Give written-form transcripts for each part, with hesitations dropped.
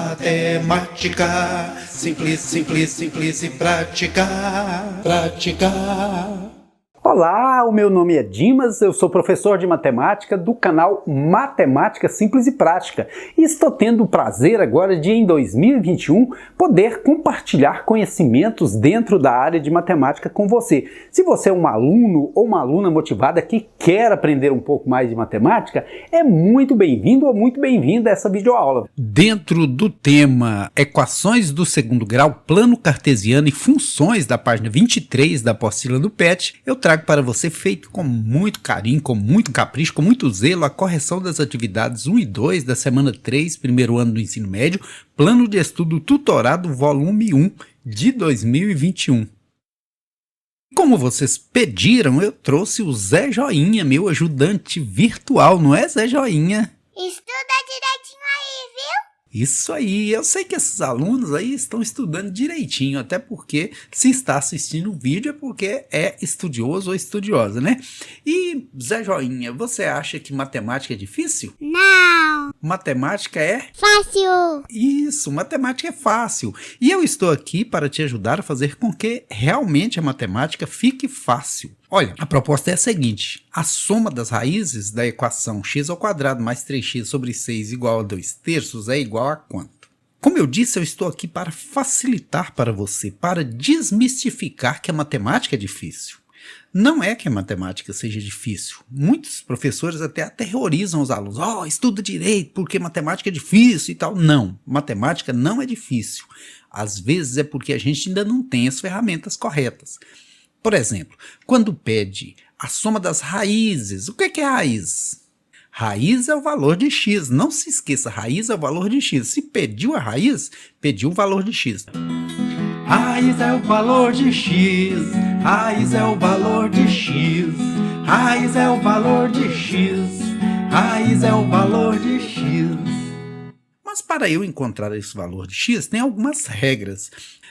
Matemática, simples, simples, simples e prática, prática. Olá, o meu nome é Dimas, eu sou professor de matemática do canal Matemática Simples e Prática e estou tendo o prazer agora de, em 2021, poder compartilhar conhecimentos dentro da área de matemática com você. Se você é um aluno ou uma aluna motivada que quer aprender um pouco mais de matemática, é muito bem-vindo ou muito bem-vinda a essa videoaula. Dentro do tema Equações do segundo grau, plano cartesiano e funções da página 23 da apostila do PET, eu trago para você, feito com muito carinho, com muito capricho, com muito zelo, a correção das atividades 1 e 2 da semana 3, primeiro ano do ensino médio, plano de estudo tutorado, volume 1 de 2021. Como vocês pediram, eu trouxe o Zé Joinha, meu ajudante virtual, não é, Zé Joinha? Estuda direitinho aí, viu? Isso aí, eu sei que esses alunos aí estão estudando direitinho, até porque se está assistindo o vídeo é porque é estudioso ou estudiosa, né? E, Zé Joinha, você acha que matemática é difícil? Não. Matemática é? Fácil. Isso, matemática é fácil. E eu estou aqui para te ajudar a fazer com que realmente a matemática fique fácil. Olha, a proposta é a seguinte: a soma das raízes da equação x² mais 3x sobre 6 igual a 2/3 é igual a quanto? Como eu disse, eu estou aqui para facilitar para você, para desmistificar que a matemática é difícil. Não é que a matemática seja difícil. Muitos professores até aterrorizam os alunos. Estuda direito porque matemática é difícil e tal. Não, matemática não é difícil. Às vezes é porque a gente ainda não tem as ferramentas corretas. Por exemplo, quando pede a soma das raízes, o que é raiz? Raiz é o valor de x, não se esqueça, raiz é o valor de x. Se pediu a raiz, pediu o valor de x. Raiz é o valor de x, raiz é o valor de x, raiz é o valor de x, raiz é o valor de x. Mas para eu encontrar esse valor de x, tem algumas regras.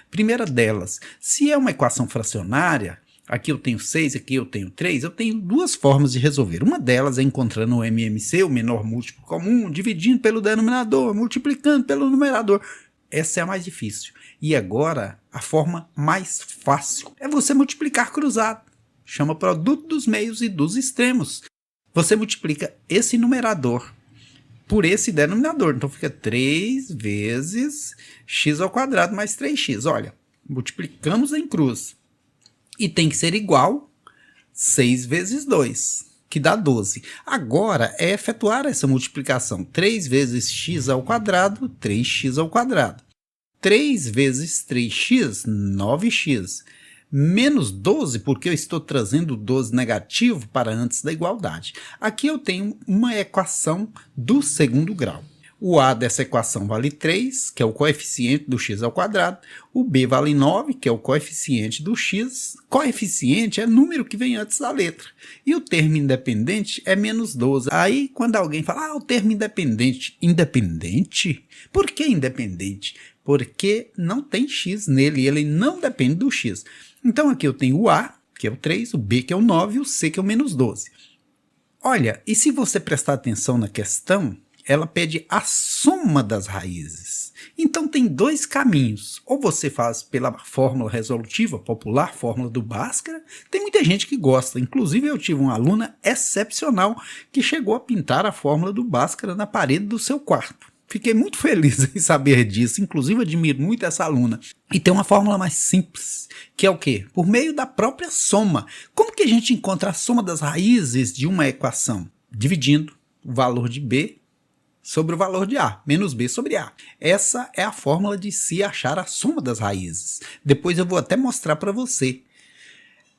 Primeira delas, se é uma equação fracionária, aqui eu tenho 6, aqui eu tenho 3, eu tenho duas formas de resolver. Uma delas é encontrando o MMC, o menor múltiplo comum, dividindo pelo denominador, multiplicando pelo numerador. Essa é a mais difícil. E agora, a forma mais fácil é você multiplicar cruzado. Chama produto dos meios e dos extremos. Você multiplica esse numerador por esse denominador. Então fica 3 vezes x² mais 3x. Olha, multiplicamos em cruz. E tem que ser igual 6 vezes 2, que dá 12. Agora é efetuar essa multiplicação. 3 vezes x², 3x². 3 vezes 3x, 9x. Menos 12, porque eu estou trazendo o 12 negativo para antes da igualdade. Aqui eu tenho uma equação do segundo grau. O a dessa equação vale 3, que é o coeficiente do x². O b vale 9, que é o coeficiente do x. Coeficiente é número que vem antes da letra. E o termo independente é menos 12. Aí, quando alguém fala, o termo independente. Independente? Por que independente? Porque não tem x nele, ele não depende do x. Então aqui eu tenho o a, que é o 3, o b, que é o 9, e o c, que é o menos 12. Olha, e se você prestar atenção na questão, ela pede a soma das raízes. Então tem dois caminhos. Ou você faz pela fórmula resolutiva popular, fórmula do Bhaskara. Tem muita gente que gosta. Inclusive eu tive uma aluna excepcional que chegou a pintar a fórmula do Bhaskara na parede do seu quarto. Fiquei muito feliz em saber disso, inclusive admiro muito essa aluna. E tem uma fórmula mais simples, que é o quê? Por meio da própria soma. Como que a gente encontra a soma das raízes de uma equação? Dividindo o valor de b sobre o valor de a, menos b sobre a. Essa é a fórmula de se achar a soma das raízes. Depois eu vou até mostrar para você.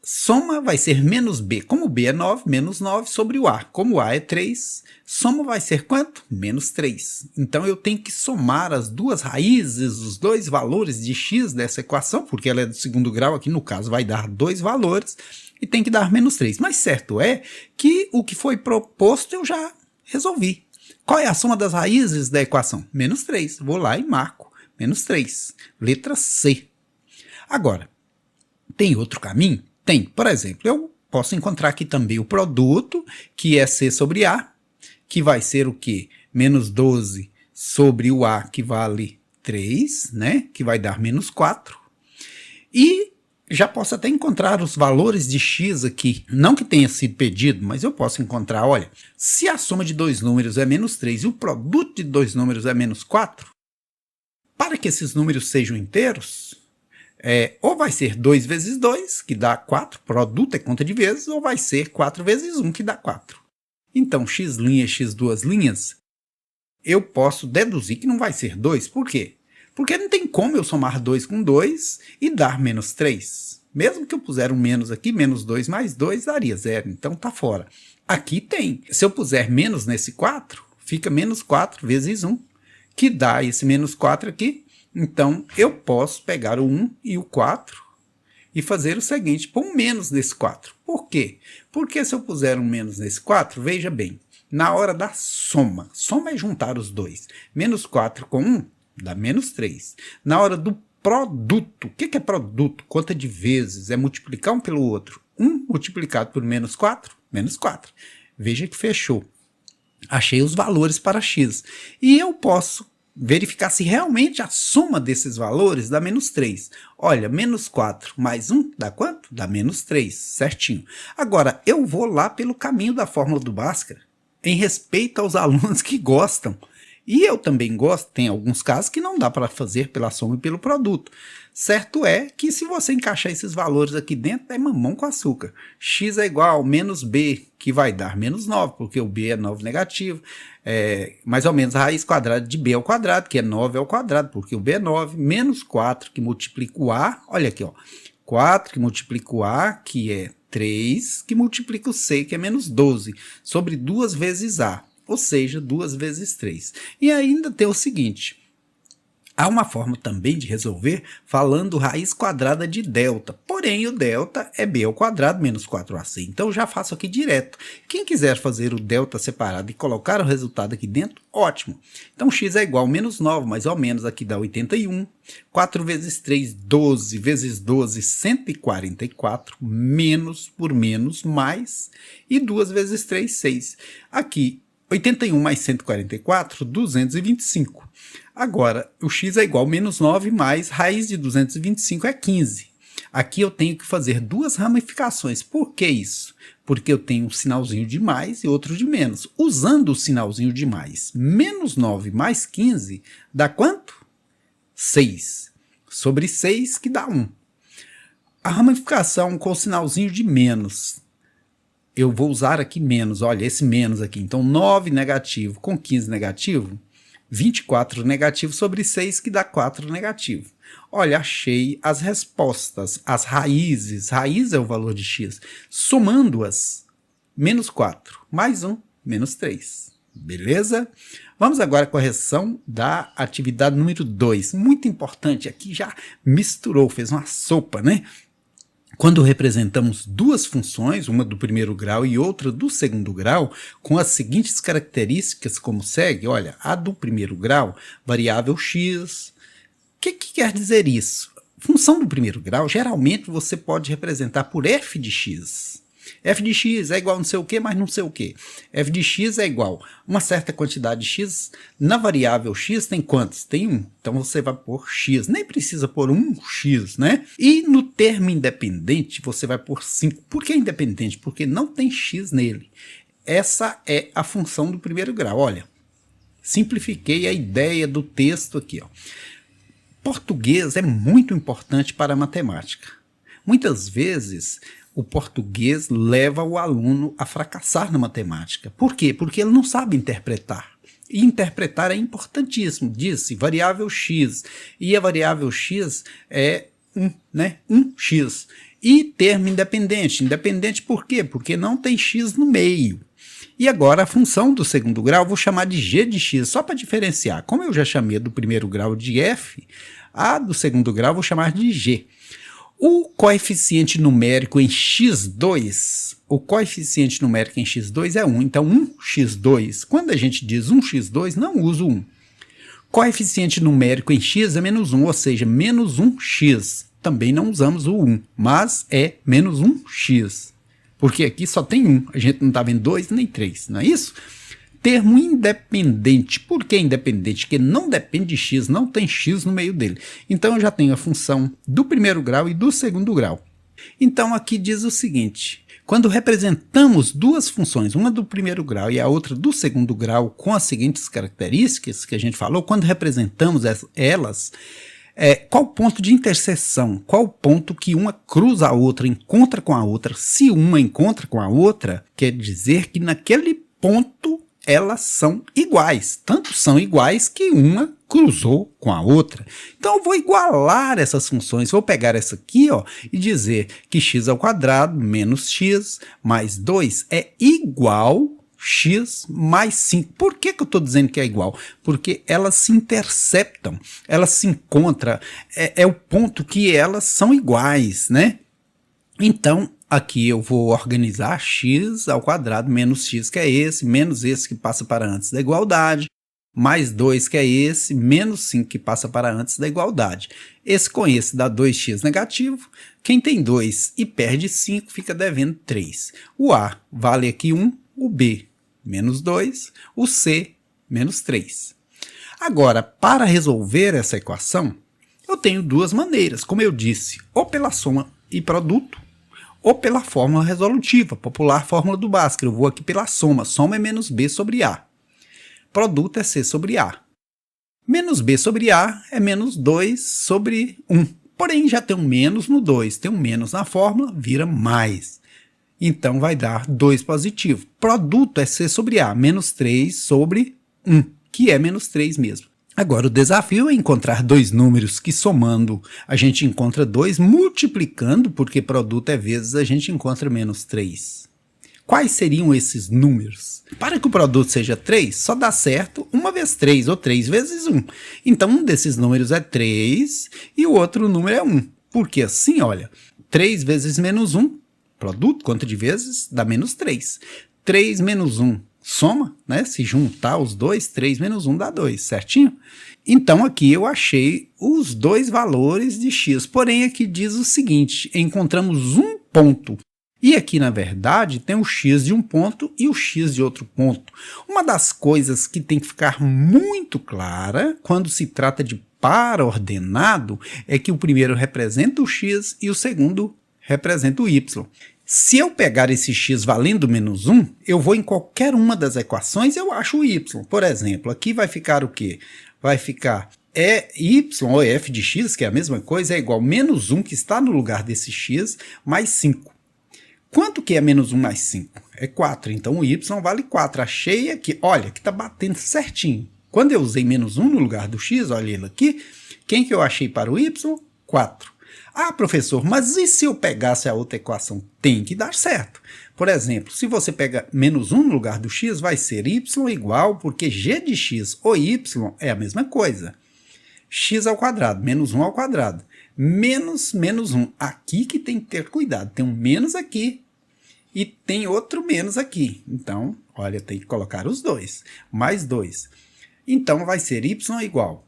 Soma vai ser menos b. Como b é 9, menos 9 sobre o a. Como o a é 3, soma vai ser quanto? Menos 3. Então eu tenho que somar as duas raízes, os dois valores de x dessa equação, porque ela é do segundo grau, aqui no caso vai dar dois valores, e tem que dar menos 3. Mas certo é que o que foi proposto eu já resolvi. Qual é a soma das raízes da equação? Menos 3. Vou lá e marco. Menos 3. Letra C. Agora, tem outro caminho? Tem. Por exemplo, eu posso encontrar aqui também o produto, que é C sobre A, que vai ser o quê? Menos 12 sobre o A, que vale 3, né, que vai dar menos 4. E já posso até encontrar os valores de x aqui, não que tenha sido pedido, mas eu posso encontrar, olha, se a soma de dois números é menos 3 e o produto de dois números é menos 4, para que esses números sejam inteiros, ou vai ser 2 vezes 2, que dá 4, produto é conta de vezes, ou vai ser 4 vezes 1, que dá 4. Então, x' x duas linhas, eu posso deduzir que não vai ser 2, por quê? Porque não tem como eu somar 2 com 2 e dar menos 3. Mesmo que eu puser um menos aqui, menos 2 mais 2 daria 0, então tá fora. Aqui tem. Se eu puser menos nesse 4, fica menos 4 vezes 1, que dá esse menos 4 aqui. Então eu posso pegar o 1 e o 4 e fazer o seguinte, pôr um menos nesse 4. Por quê? Porque se eu puser um menos nesse 4, veja bem, na hora da soma é juntar os dois. Menos 4 com 1 dá menos 3. Na hora do produto, o que é produto? Conta de vezes, é multiplicar um pelo outro. 1 multiplicado por menos 4, menos 4. Veja que fechou. Achei os valores para x. E eu posso verificar se realmente a soma desses valores dá menos 3. Olha, menos 4 mais 1 dá quanto? Dá menos 3, certinho. Agora, eu vou lá pelo caminho da fórmula do Bhaskara, em respeito aos alunos que gostam. E eu também gosto, tem alguns casos que não dá para fazer pela soma e pelo produto. Certo é que se você encaixar esses valores aqui dentro, é mamão com açúcar. X é igual a menos b, que vai dar menos 9, porque o b é 9 negativo. Mais ou menos a raiz quadrada de b ao quadrado, que é 9 ao quadrado, porque o b é 9, menos 4, que multiplica o a, olha aqui, ó, 4 que multiplica o a, que é 3, que multiplica o c, que é menos 12, sobre 2 vezes a. Ou seja, 2 vezes 3. E ainda tem o seguinte, há uma forma também de resolver falando raiz quadrada de delta. Porém, o delta é b ao quadrado menos 4ac. Então, já faço aqui direto. Quem quiser fazer o delta separado e colocar o resultado aqui dentro, ótimo. Então, x é igual a menos 9, mais ou menos aqui dá 81. 4 vezes 3, 12, vezes 12, 144, menos por menos, mais. E 2 vezes 3, 6. Aqui, 81 mais 144, 225. Agora, o x é igual a menos 9 mais raiz de 225 é 15. Aqui eu tenho que fazer duas ramificações. Por que isso? Porque eu tenho um sinalzinho de mais e outro de menos. Usando o sinalzinho de mais, menos 9 mais 15 dá quanto? 6. Sobre 6 que dá 1. A ramificação com o sinalzinho de menos, eu vou usar aqui menos, olha, esse menos aqui. Então, 9 negativo com 15 negativo, 24 negativo sobre 6, que dá 4 negativo. Olha, achei as respostas, as raízes. Raiz é o valor de x. Somando-as, menos 4, mais 1, menos 3. Beleza? Vamos agora à correção da atividade número 2. Muito importante, aqui já misturou, fez uma sopa, né? Quando representamos duas funções, uma do primeiro grau e outra do segundo grau, com as seguintes características como segue, olha, a do primeiro grau, variável x. O que quer dizer isso? Função do primeiro grau, geralmente você pode representar por f de x. F de x é igual a não sei o que, mas não sei o que. F de x é igual a uma certa quantidade de x. Na variável x tem quantos? Tem 1. Então você vai pôr x. Nem precisa pôr 1x, né? E no termo independente você vai pôr 5. Por que independente? Porque não tem x nele. Essa é a função do primeiro grau. Olha, simplifiquei a ideia do texto aqui, ó. Português é muito importante para a matemática. Muitas vezes o português leva o aluno a fracassar na matemática. Por quê? Porque ele não sabe interpretar. E interpretar é importantíssimo. Disse variável x. E a variável x é 1, né? 1x. E termo independente. Independente por quê? Porque não tem x no meio. E agora a função do segundo grau eu vou chamar de g de x, só para diferenciar. Como eu já chamei do primeiro grau de f, a do segundo grau eu vou chamar de g. O coeficiente numérico em x2, é 1. Então, 1x2, quando a gente diz 1x2, não usa o 1. Coeficiente numérico em x é menos 1, ou seja, menos 1x. Também não usamos o 1, mas é menos 1x. Porque aqui só tem 1, a gente não está vendo 2 nem 3, não é isso? termo independente. Por que independente? Porque não depende de x, não tem x no meio dele. Então eu já tenho a função do primeiro grau e do segundo grau. Então aqui diz o seguinte: quando representamos duas funções, uma do primeiro grau e a outra do segundo grau, com as seguintes características que a gente falou, quando representamos elas, qual o ponto de interseção? Qual o ponto que uma cruza a outra, encontra com a outra? Se uma encontra com a outra, quer dizer que naquele ponto elas são iguais. Tanto são iguais que uma cruzou com a outra. Então eu vou igualar essas funções. Vou pegar essa aqui, ó, e dizer que x² menos x mais 2 é igual x mais 5. Por que eu estou dizendo que é igual? Porque elas se interceptam, elas se encontram, é o ponto que elas são iguais, né? Então, aqui eu vou organizar x² menos x, que é esse, menos esse que passa para antes da igualdade, mais 2, que é esse, menos 5, que passa para antes da igualdade. Esse com esse dá 2x negativo. Quem tem 2 e perde 5 fica devendo 3. O A vale aqui 1, o B menos 2, o C menos 3. Agora, para resolver essa equação, eu tenho duas maneiras, como eu disse, ou pela soma e produto, ou pela fórmula resolutiva, popular fórmula do Bhaskara. Eu vou aqui pela soma. Soma é menos B sobre A. Produto é C sobre A. Menos B sobre A é menos 2 sobre 1. Porém, já tem um menos no 2. Tem um menos na fórmula, vira mais. Então, vai dar 2 positivo. Produto é C sobre A, menos 3 sobre 1, que é menos 3 mesmo. Agora, o desafio é encontrar dois números que, somando, a gente encontra 2, multiplicando, porque produto é vezes, a gente encontra menos 3. Quais seriam esses números? Para que o produto seja 3, só dá certo 1 vezes 3, ou 3 vezes 1. Então, um desses números é 3 e o outro número é 1. Porque assim, olha, 3 vezes menos 1, produto, conta de vezes, dá menos 3. 3 menos 1. Soma, né? Se juntar os dois, 3 menos 1 dá 2, certinho? Então aqui eu achei os dois valores de x, porém aqui diz o seguinte: encontramos um ponto. E aqui, na verdade, tem o x de um ponto e o x de outro ponto. Uma das coisas que tem que ficar muito clara quando se trata de par ordenado é que o primeiro representa o x e o segundo representa o y. Se eu pegar esse x valendo menos 1, eu vou em qualquer uma das equações e eu acho o y. Por exemplo, aqui vai ficar o quê? Vai ficar y ou f de x, que é a mesma coisa, é igual a menos 1, que está no lugar desse x, mais 5. Quanto que é menos 1 mais 5? É 4. Então o y vale 4. Achei aqui, olha, que está batendo certinho. Quando eu usei menos 1 no lugar do x, olha ele aqui, quem que eu achei para o y? 4. Ah, professor, mas e se eu pegasse a outra equação? Tem que dar certo. Por exemplo, se você pega menos 1 no lugar do x, vai ser y igual, porque g de x ou y é a mesma coisa. X ao quadrado, menos 1 ao quadrado. Menos 1. Aqui que tem que ter cuidado. Tem um menos aqui e tem outro menos aqui. Então, olha, tem que colocar os dois. Mais 2. Então, vai ser y igual.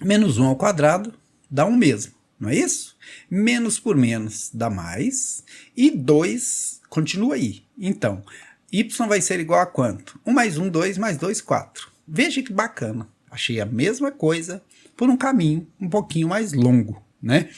Menos 1 ao quadrado dá 1 mesmo. Não é isso? Menos por menos dá mais. E 2 continua aí. Então, y vai ser igual a quanto? 1 mais 1, 2, mais 2, 4. Veja que bacana. Achei a mesma coisa por um caminho um pouquinho mais longo, né?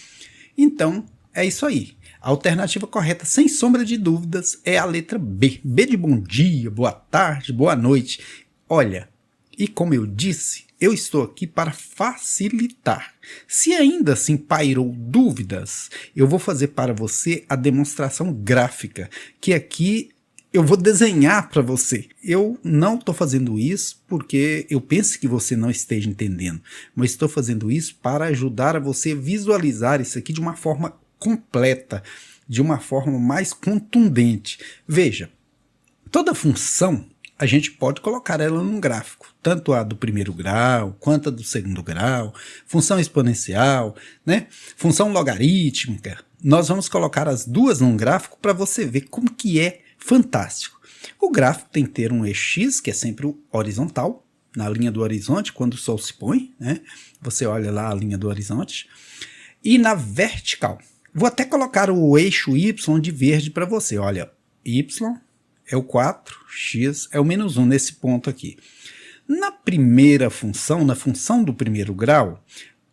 Então, é isso aí. A alternativa correta, sem sombra de dúvidas, é a letra B. B de bom dia, boa tarde, boa noite. Olha, e como eu disse, eu estou aqui para facilitar. Se ainda assim pairou dúvidas, eu vou fazer para você a demonstração gráfica, que aqui eu vou desenhar para você. Eu não estou fazendo isso porque eu penso que você não esteja entendendo, mas estou fazendo isso para ajudar a você visualizar isso aqui de uma forma completa, de uma forma mais contundente. Veja, toda função a gente pode colocar ela num gráfico, tanto a do primeiro grau, quanto a do segundo grau, função exponencial, né? Função logarítmica. Nós vamos colocar as duas num gráfico para você ver como que é fantástico. O gráfico tem que ter um eixo x, que é sempre o horizontal, na linha do horizonte, quando o sol se põe, né? Você olha lá a linha do horizonte, e na vertical. Vou até colocar o eixo y de verde para você, olha, y é o 4, x é o menos 1 nesse ponto aqui. Na primeira função, na função do primeiro grau,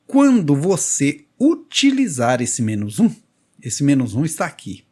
quando você utilizar esse menos 1 está aqui.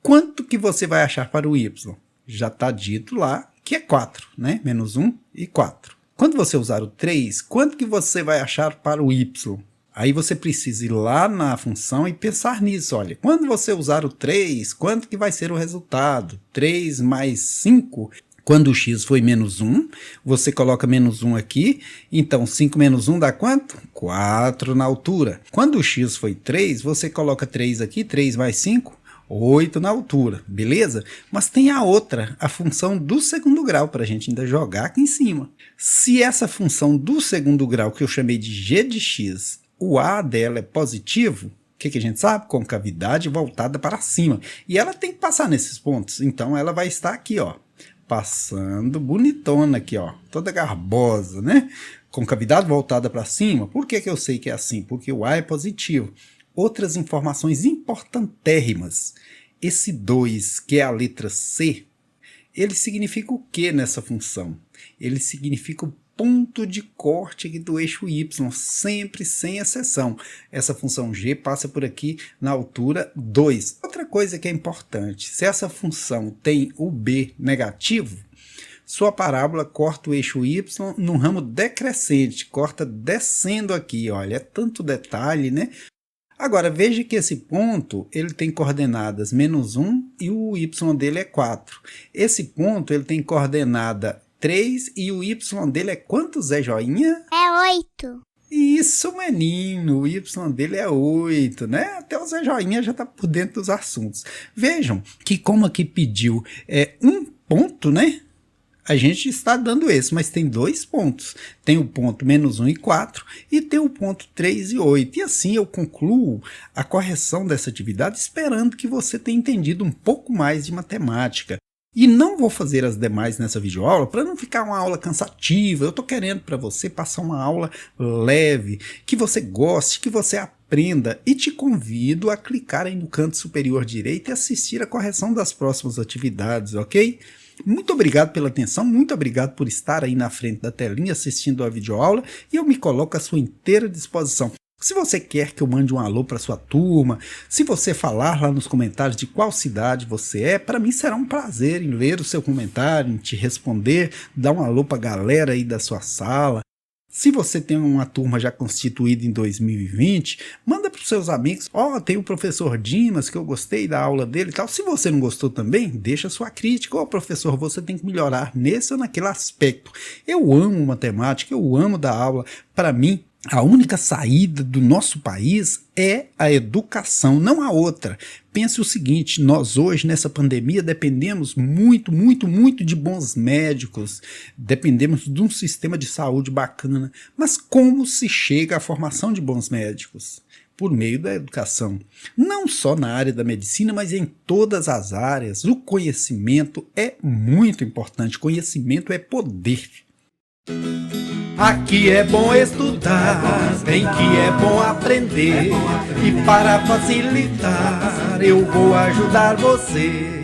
Quanto que você vai achar para o y? Já está dito lá que é 4, né? Menos 1 e 4. Quando você usar o 3, quanto que você vai achar para o y? Aí você precisa ir lá na função e pensar nisso. Olha, quando você usar o 3, quanto que vai ser o resultado? 3 mais 5, quando o x foi menos 1, você coloca menos 1 aqui. Então, 5 menos 1 dá quanto? 4 na altura. Quando o x foi 3, você coloca 3 aqui, 3 mais 5, 8 na altura, beleza? Mas tem a outra, a função do segundo grau, para a gente ainda jogar aqui em cima. Se essa função do segundo grau, que eu chamei de g de x, o a dela é positivo, o que a gente sabe? Concavidade voltada para cima. E ela tem que passar nesses pontos, então ela vai estar aqui, ó, passando bonitona aqui, ó, toda garbosa, né? Concavidade voltada para cima. Por que eu sei que é assim? Porque o a é positivo. Outras informações importantérrimas. Esse 2, que é a letra C, ele significa o que nessa função? Ele significa o ponto de corte aqui do eixo y, sempre sem exceção. Essa função g passa por aqui na altura 2. Outra coisa que é importante, se essa função tem o b negativo, sua parábola corta o eixo y no ramo decrescente, corta descendo aqui, olha, é tanto detalhe, né? Agora, veja que esse ponto, ele tem coordenadas menos 1 e o y dele é 4. Esse ponto, ele tem coordenada 3 e o y dele é quanto, Zé Joinha? É 8. Isso, menino, o y dele é 8, né? Até o Zé Joinha já está por dentro dos assuntos. Vejam que como aqui pediu um ponto, né? A gente está dando esse, mas tem 2 pontos. Tem o ponto menos 1 e 4 e tem o ponto 3 e 8. E assim eu concluo a correção dessa atividade esperando que você tenha entendido um pouco mais de matemática. E não vou fazer as demais nessa videoaula para não ficar uma aula cansativa. Eu estou querendo para você passar uma aula leve, que você goste, que você aprenda. E te convido a clicar aí no canto superior direito e assistir a correção das próximas atividades, ok? Muito obrigado pela atenção, muito obrigado por estar aí na frente da telinha assistindo a videoaula e eu me coloco à sua inteira disposição. Se você quer que eu mande um alô para sua turma, se você falar lá nos comentários de qual cidade você é, para mim será um prazer em ler o seu comentário, em te responder, dar um alô para a galera aí da sua sala. Se você tem uma turma já constituída em 2020, manda para os seus amigos, tem o professor Dimas, que eu gostei da aula dele e tal. Se você não gostou também, deixa sua crítica. Professor, você tem que melhorar nesse ou naquele aspecto. Eu amo matemática, eu amo dar aula. Para mim, a única saída do nosso país é a educação, não há outra. Pense o seguinte, nós hoje nessa pandemia dependemos muito de bons médicos, dependemos de um sistema de saúde bacana, mas como se chega à formação de bons médicos? Por meio da educação. Não só na área da medicina, mas em todas as áreas. O conhecimento é muito importante, conhecimento é poder. Aqui é bom estudar, bem que é bom aprender. E para facilitar, eu vou ajudar você.